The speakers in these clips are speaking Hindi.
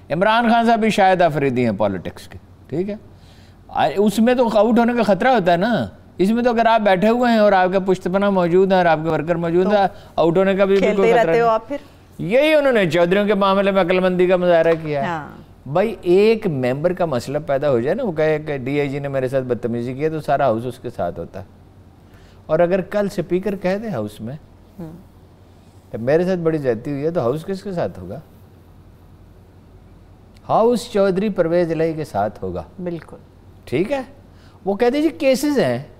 इमरान खान साहब भी शायद अफरीदी हैं पॉलिटिक्स के, ठीक है। उसमें तो आउट होने का खतरा होता है ना, इसमें तो अगर आप बैठे हुए हैं और आपका पुश्तपना मौजूद है और आपके वर्कर मौजूद है, आउट होने का भी बिल्कुल खतरा नहीं। आप फिर यही उन्होंने चौधरियों के मामले में अक्लमंदी का मुजाहरा किया है। भाई एक मेंबर का मसला पैदा हो जाए ना, वो कहे कि डीआईजी ने मेरे साथ बदतमीजी की है, तो सारा हाउस उसके साथ होता है। और अगर कल स्पीकर कह दे हाउस में मेरे साथ बड़ी ज्यादती हुई है, तो हाउस किसके साथ होगा? हाउस चौधरी परवेज इलाही के साथ होगा। बिल्कुल ठीक है। वो कहते जी केसेस हैं,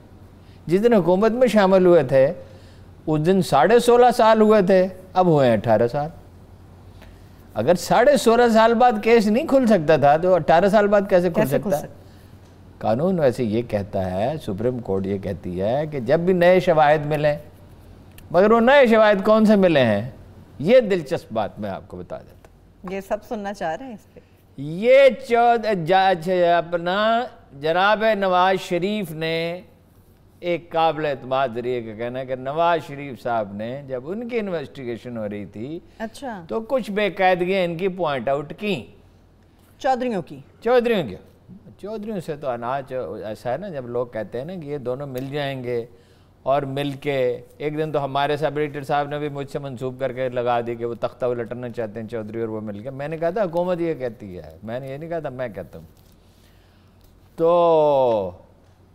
जिस दिन हुकूमत में शामिल हुए थे उस दिन 16.5 साल हुए थे, अब हुए हैं 18 साल। अगर 16.5 साल बाद केस नहीं खुल सकता था तो 18 साल बाद कैसे खुल सकता है? कानून वैसे ये कहता है, सुप्रीम कोर्ट ये कहती है कि जब भी नए शवाहिद मिले, मगर वो नए शवाहिद कौन से मिले हैं, ये दिलचस्प बात मैं आपको बता देता हूँ। ये सब सुनना चाह रहे हैं इस पे। ये अपना जनाब नवाज शरीफ ने, एक काबिल एतमाद जरिए का कहना है कि नवाज शरीफ साहब ने जब उनकी इन्वेस्टिगेशन हो रही थी, अच्छा, तो कुछ बेकायदगियां इनकी पॉइंट आउट की, चौधरियों की। चौधरियों से तो अनाज ऐसा है ना, जब लोग कहते हैं ना कि ये दोनों मिल जाएंगे और मिल के एक दिन, तो हमारे सब एडिटर साहब ने भी मुझसे मंसूब करके लगा दी कि वो तख्ता उलटना चाहते हैं चौधरी और वो मिल के। मैंने कहा था हुकूमत ये कहती है, मैंने ये नहीं कहा था, मैं कहता हूँ। तो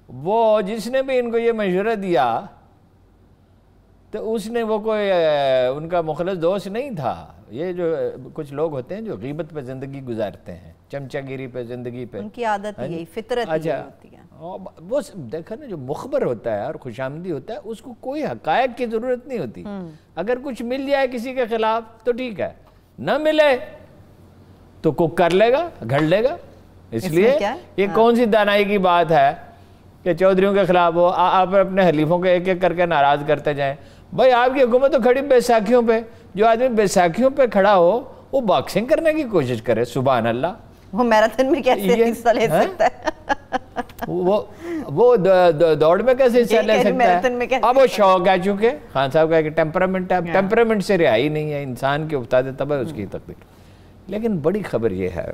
वो जिसने भी इनको ये मशवरा दिया, तो उसने वो कोई उनका मुखलिस दोस्त नहीं था। ये जो कुछ लोग होते हैं जो गीबत पे ज़िंदगी गुजारते हैं, चमचागिरी पे, ज़िंदगी पे, उनकी आदत यही, फितरत यही होती है। वो देखा ना, जो मुखबर होता है और खुशामदी होता है, उसको कोई हकायक की ज़रूरत नहीं होती। अगर कुछ मिल जाए किसी के खिलाफ तो ठीक है, न मिले तो कुक कर लेगा, घड़ लेगा। इसलिए ये कौन सी दानाई की बात है कि चौधरियों के खिलाफ हो, आप अपने हलीफों को एक एक करके नाराज करते जाएं। भाई आपकी हुकूमत तो खड़ी बैसाखियों पे, जो आदमी बैसाखियों पे खड़ा हो वो बॉक्सिंग करने की कोशिश करे, सुभान अल्लाह, वो मैराथन में कैसे हिस्सा ले सकता है? वो दौड़ में कैसे हिस्सा ले सकता है? अब वो शौक है, चूंकि खान साहब का एक टेम्परामेंट है, टेम्परामेंट से रिहाई नहीं है, इंसान के उतार तब है उसकी तकदीर। लेकिन बड़ी खबर ये है,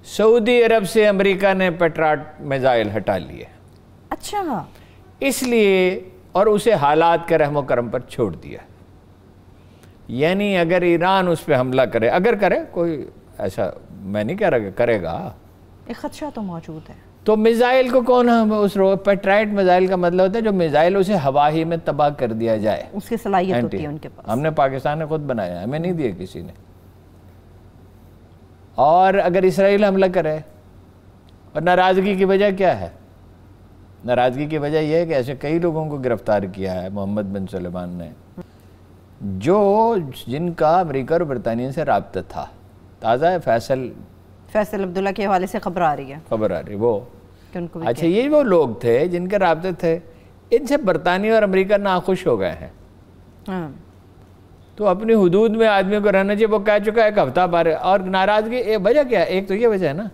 सऊदी अरब से अमेरिका ने पेट्रियट मिसाइल हटा लिए। अच्छा, इसलिए, और उसे हालात के रहमो करम पर छोड़ दिया। यानी अगर ईरान उस पर हमला करे, अगर करे, कोई ऐसा मैं नहीं कह रहा कि करेगा, एक खदशा तो मौजूद है, तो मिसाइल को कौन उस पेट्रियट मिसाइल का मतलब होता है जो मिसाइल उसे हवा ही में तबाह कर दिया जाए, उसकी सलाहियत होती है उनके पास। हमने पाकिस्तान ने खुद बनाया, हमें नहीं दिए किसी ने। और अगर इसराइल हमला करे, और नाराज़गी की वजह क्या है? नाराज़गी की वजह यह है कि ऐसे कई लोगों को गिरफ्तार किया है मोहम्मद बिन सुलेमान ने, जो जिनका अमेरिका और बरतानिया से राब्ता था। ताज़ा है, फैसल अब्दुल्ला के हवाले से खबर आ रही है, वो अच्छा, ये वो लोग थे जिनके राब्ते थे, इनसे बरतानिया और अमेरिका नाखुश हो गए हैं। तो अपनी हुदूद में आदमी को रहना चाहिए, वो कह चुका है एक हफ्ता बार। और नाराज़गी वजह क्या है? एक तो ये वजह है ना,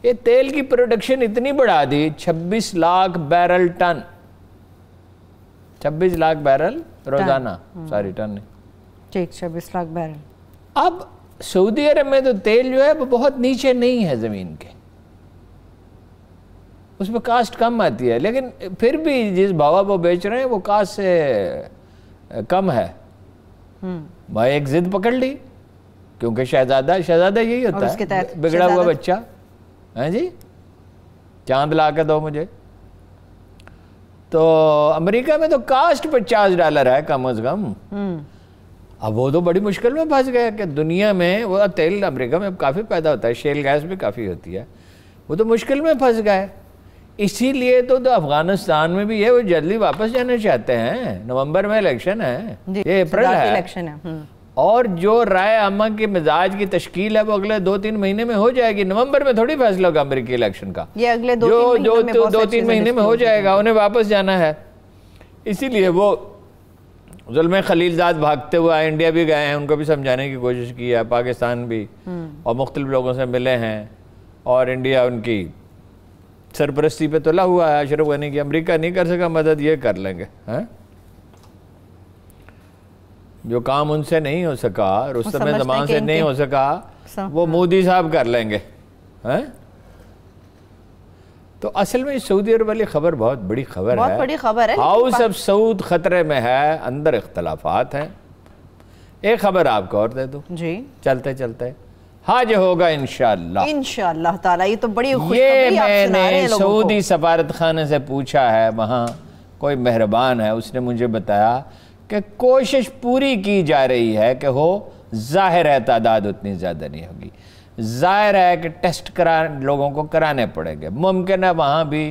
ये तेल की प्रोडक्शन इतनी बढ़ा दी, 26 lakh barrel ton, 26 lakh barrel रोजाना, सॉरी टन नहीं, ठीक, 26 लाख बैरल। अब सऊदी अरब में तो तेल जो है वो बहुत नीचे नहीं है ज़मीन के, उसमें कास्ट कम आती है, लेकिन फिर भी जिस भाव वो बेच रहे हैं वो कास्ट से कम है। भाई एक जिद पकड़ ली, क्योंकि शहजादा यही होता है, बिगड़ा हुआ बच्चा है जी, चांद ला के दो मुझे। तो अमेरिका में तो कास्ट $50 है कम से कम। अब वो तो बड़ी मुश्किल में फंस गया कि दुनिया में वो तेल अमेरिका में काफ़ी पैदा होता है, शेल गैस भी काफ़ी होती है, वो तो मुश्किल में फंस गए। इसीलिए तो अफगानिस्तान में भी है, वो जल्दी वापस जाना चाहते हैं। नवंबर में इलेक्शन है, ये अप्रैल है इलेक्शन है, और जो राय अम्मा के मिजाज की तश्कील है वो अगले 2-3 महीने में हो जाएगी। नवंबर में थोड़ी फैसला होगा अमेरिकी इलेक्शन का, ये अगले 2-3 महीने में हो जाएगा, उन्हें वापस जाना है। इसीलिए वो जुल्म खलीलजाद भागते हुए आए, इंडिया भी गए हैं, उनको भी समझाने की कोशिश की है, पाकिस्तान भी, और मुख्तलिफ लोगों से मिले हैं, और इंडिया उनकी सरपरस्ती पे तुला हुआ है अशरफ गनी की। अमेरिका नहीं कर सका मदद, ये कर लेंगे हैं? जो काम उनसे नहीं हो सका, रुस्तम ज़मान से नहीं हो सका, वो मोदी साहब कर लेंगे, हैं? तो असल में सऊदी अरब वाली खबर बहुत बड़ी खबर है, बहुत बड़ी खबर है। हाउस ऑफ सऊद खतरे में है, अंदर इख्तलाफात हैं। एक खबर आपको और दे दूं जी, चलते चलते, हज होगा इंशाअल्लाह, इंशाअल्लाह ताला। ये तो बड़ी ये खुशखबरी आप सुना रहे हैं मैंने लोगों को। सऊदी सफारत खाने से पूछा है, वहाँ कोई मेहरबान है, उसने मुझे बताया कि कोशिश पूरी की जा रही है कि हो, जाहिर है तादाद उतनी ज़्यादा नहीं होगी, जाहिर है कि टेस्ट लोगों को कराने पड़ेंगे, मुमकिन है वहाँ भी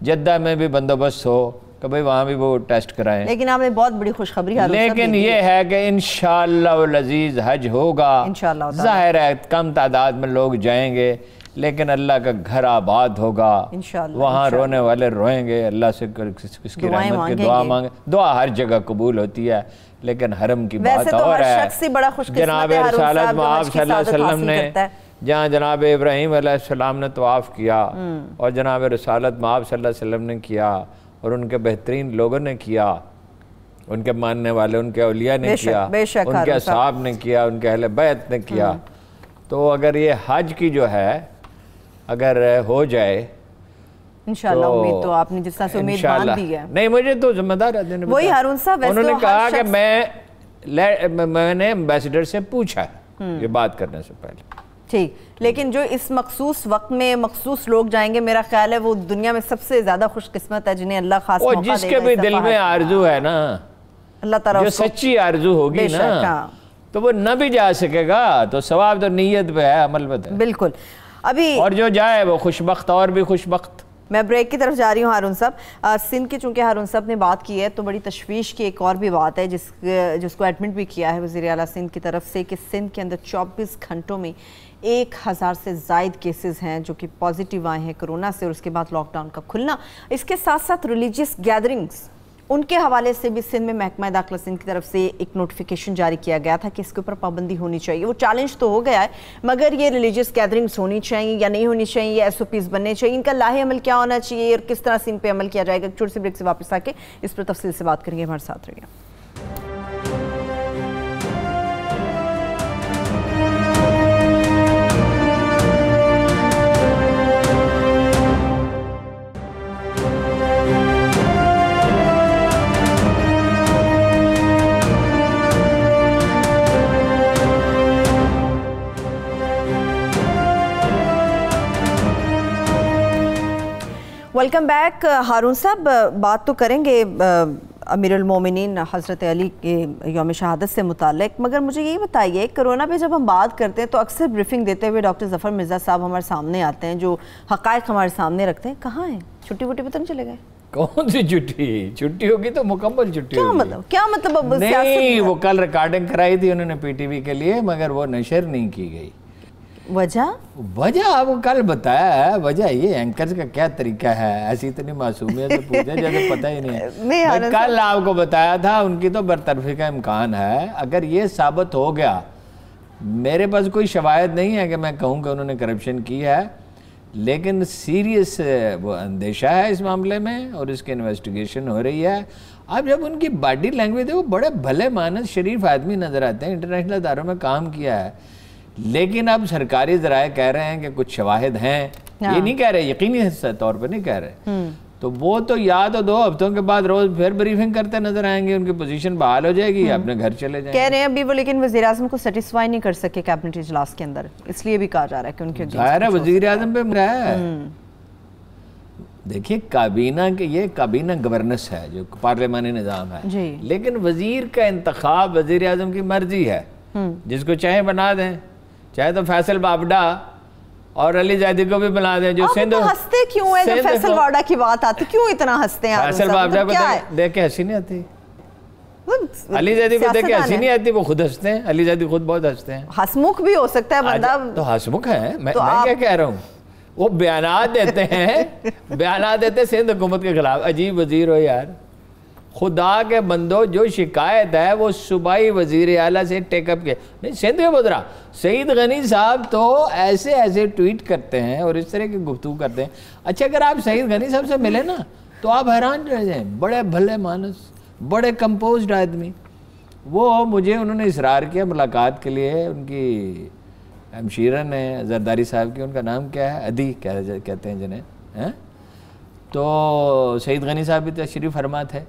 जद्दा में भी बंदोबस्त हो कि भाई वहाँ भी वो टेस्ट कराएं। लेकिन आपने बहुत बड़ी खुशखबरी, लेकिन ये है कि इंशाअल्लाह अज़ीज़ हज होगा, इंशाअल्लाह। जाहिर है कम तादाद में लोग जाएंगे, लेकिन अल्लाह का घर आबाद होगा, वहाँ रोने वाले रोएंगे, अल्लाह से किसकी रहमत की दुआ मांगे। दुआ हर जगह कबूल होती है, लेकिन हरम की बात और है। जनाब रसूलुल्लाह सल्लल्लाहु अलैहि वसल्लम ने जहाँ जनाब इब्राहीम अलैहिस्सलाम ने तवाफ़ किया और जनाब रसूलुल्लाह सल्लल्लाहु अलैहि वसल्लम ने किया और उनके बेहतरीन लोगों ने किया, उनके मानने वाले, उनके औलिया ने किया, उनके साहब ने किया, उनके अहले बैत ने किया। तो अगर ये हज की जो है अगर हो जाए इंशाअल्लाह, उम्मीद तो आपने जिस तरह से उम्मीद बांध दी है। नहीं, मुझे तो जिम्मेदार है, वही हारून साहब, उन्होंने कहा कि मैंने एम्बेसडर से पूछा ये बात करने से पहले। ठीक, लेकिन जो इस मखसूस वक्त में मखसूस लोग जाएंगे, मेरा ख्याल है वो दुनिया में सबसे ज्यादा खुशकिस्मत है जिन्हें अल्लाह खास मौका देगा। जिसके भी दिल में आरजू है ना, अल्लाह ताला जो सच्ची आरजू होगी ना, तो वो न भी जा सकेगा, तो सवाब तो नीयत पे है, अमल पे है। बिल्कुल। अभी और जो जाए वो खुशबख्त और भी खुशबख्त। मैं ब्रेक की तरफ जा रही हूँ हारून साहब। सिंध की चूंकि हारून साहब ने बात की है, तो बड़ी तशवीश की एक और भी बात है जिसको एडमिट भी किया है वज़ीर आला सिंध की तरफ से, कि सिंध के अंदर 24 घंटों में 1000 से ज़ायद केसेस हैं जो कि पॉजिटिव आए हैं कोरोना से, और उसके बाद लॉकडाउन का खुलना। इसके साथ साथ रिलीजियस गैदरिंग्स, उनके हवाले से भी सिंध में महकमा दाखिला सिंध की तरफ से एक नोटिफिकेशन जारी किया गया था कि इसके ऊपर पाबंदी होनी चाहिए। वो चैलेंज तो हो गया है, मगर ये रिलीजियस गैदरिंग्स होनी चाहिए या नहीं होनी चाहिए, ये SOPs बनने चाहिए, इनका लाहे अमल क्या होना चाहिए और किस तरह से इन पर अमल किया जाएगा। छोटी सी ब्रेक से वापस आके इस पर तफसील से बात करेंगे। हमारे साथ रहिए। Welcome back. हारून साहब, बात तो करेंगे अमीरुल मोमिनीन हज़रत अली के यौम शहादत से मुताल्लिक, मगर मुझे यही बताइए, कोरोना पे जब हम बात करते हैं तो अक्सर ब्रीफिंग देते हुए डॉक्टर ज़फ़र मिर्ज़ा साहब हमारे सामने आते हैं, जो हक़ाइक़ हमारे सामने रखते हैं। कहाँ हैं? छुट्टी वुट्टी पे तो नहीं चले गए? कौन सी छुट्टी? छुट्टी होगी तो मुकम्मल छुट्टी होगी। क्या मतलब? नहीं, वो कल रिकॉर्डिंग कराई थी उन्होंने PTV के लिए, मगर वो नशर नहीं की गई। वजह आपको कल बताया है। वजह ये एंकर्स का क्या तरीका है, ऐसी इतनी मासूमियत से पूछे जैसे पता ही नहीं है। कल आपको बताया था उनकी तो बरतरफी का इम्कान है। अगर ये साबित हो गया, मेरे पास कोई शवायद नहीं है कि मैं कहूँ कि उन्होंने करप्शन की है, लेकिन सीरियस वो अंदेशा है इस मामले में और इसकी इन्वेस्टिगेशन हो रही है। अब जब उनकी बॉडी लैंग्वेज है, वो बड़े भले मानस शरीफ आदमी नज़र आते हैं, इंटरनेशनल इदारों में काम किया है, लेकिन अब सरकारी ज़राए कह रहे हैं कि कुछ शवाहिद हैं। ये नहीं कह रहे, यकीनी तौर पर नहीं कह रहे, तो वो तो या तो 2 हफ्तों के बाद रोज फिर ब्रीफिंग करते नजर आएंगे, उनकी पोजीशन बहाल हो जाएगी, अपने घर चले जाएंगे। कह रहे हैं अभी वो, लेकिन वज़ीर आज़म को सेटिस्फाई नहीं कर सके कैबिनेट इजलास के अंदर, इसलिए भी कहा जा रहा है कि उनके ज़ाहिर है वज़ीर आज़म पे रहा है। देखिए, काबीना के ये काबीना गवर्नेंस है जो पार्लियामानी निज़ाम है, लेकिन वज़ीर का इंतखाब वज़ीर आज़म की मर्जी है, जिसको चाहे बना दें, चाहे तो फैसल बाबडा और अली जैदी को भी बना दें। जो सिंध हंसते क्यों है जब फैसल बाबडा की बात आती, क्यों इतना हंसते हैं? फैसल बाबडा को देख के हंसी नहीं आती, अली जैदी को देख के हंसी नहीं आती, वो खुद हंसते हैं। अली जैदी खुद बहुत हंसते हैं। हंसमुख भी हो सकता है बंदा, तो हंसमुख है। मैं क्या कह रहा हूँ, वो बयानात देते हैं, बयानात देते सिंध हुकूमत के खिलाफ। अजीब वजीर हो यार, खुदा के बंदो, जो शिकायत है वो सूबाई वजीर आला से टेकअप के नहीं, सिंध के बुदरा सईद गनी साहब तो ऐसे ऐसे ट्वीट करते हैं और इस तरह की गुफ्तगू करते हैं। अच्छा, अगर आप सईद गनी साहब से मिले ना तो आप हैरान रह जाएं, बड़े भले मानस, बड़े कंपोज्ड आदमी। वो मुझे उन्होंने इसरार किया मुलाकात के लिए, उनकी हमशीरन है जरदारी साहब की, उनका नाम क्या है, अदी कहते हैं जिन्हें, हैं? तो सईद गनी साहब भी तशरीफ फरमा थे।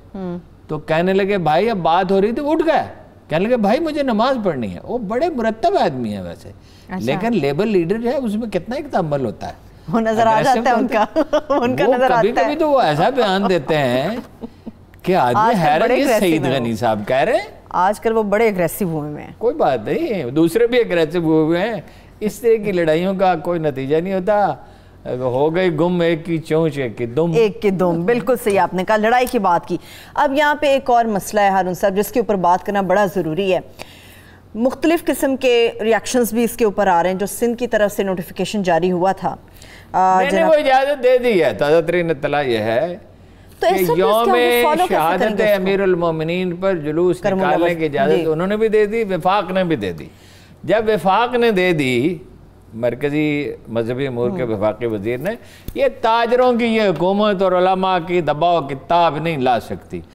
तो कहने लगे भाई अब बात हो रही थी, उठ गए, कहने लगे भाई मुझे नमाज पढ़नी है। वो बड़े मुरत्तब आदमी है वैसे, लेकिन लेबर लीडर है, उसमें कितना एक तअम्मुल होता है, वो नजर आ जाता है उनका नजर आता है। कभी तो वो ऐसा बयान देते हैं कि आदमी हैरान, ये सईद गनी साहब कह रहे हैं आजकल वो बड़े अग्रेसिव हुए हैं। कोई बात नहीं, दूसरे भी अग्रेसिव हुए हैं। इस तरह की लड़ाइयों का कोई नतीजा नहीं होता। हो गई गुम एक की चोंच एक की दुम, एक की दुम, बिल्कुल सही आपने कहा, लड़ाई की बात की। अब यहाँ पे एक और मसला है हारून साहब जिसके ऊपर बात करना बड़ा ज़रूरी है। मुख्तलिफ किस्म के रिएक्शंस भी इसके ऊपर आ रहे हैं। जो सिंध की तरफ से नोटिफिकेशन जारी हुआ था, मैंने वो इजाज़त दे दी है। ताज़ा तरीन इत्तला ये है कि यौम शहादत अमीरुल मोमिनीन पर जुलूस निकालने की इजाज़त उन्होंने भी दे दी, वफाक ने भी दे दी। जब वफाक ने दे दी, मरकजी मजहबी अमूर के वफाकी वजीर ने, ये ताजरों की ये हुकूमत और उलमा की दबाव किताब नहीं ला सकती।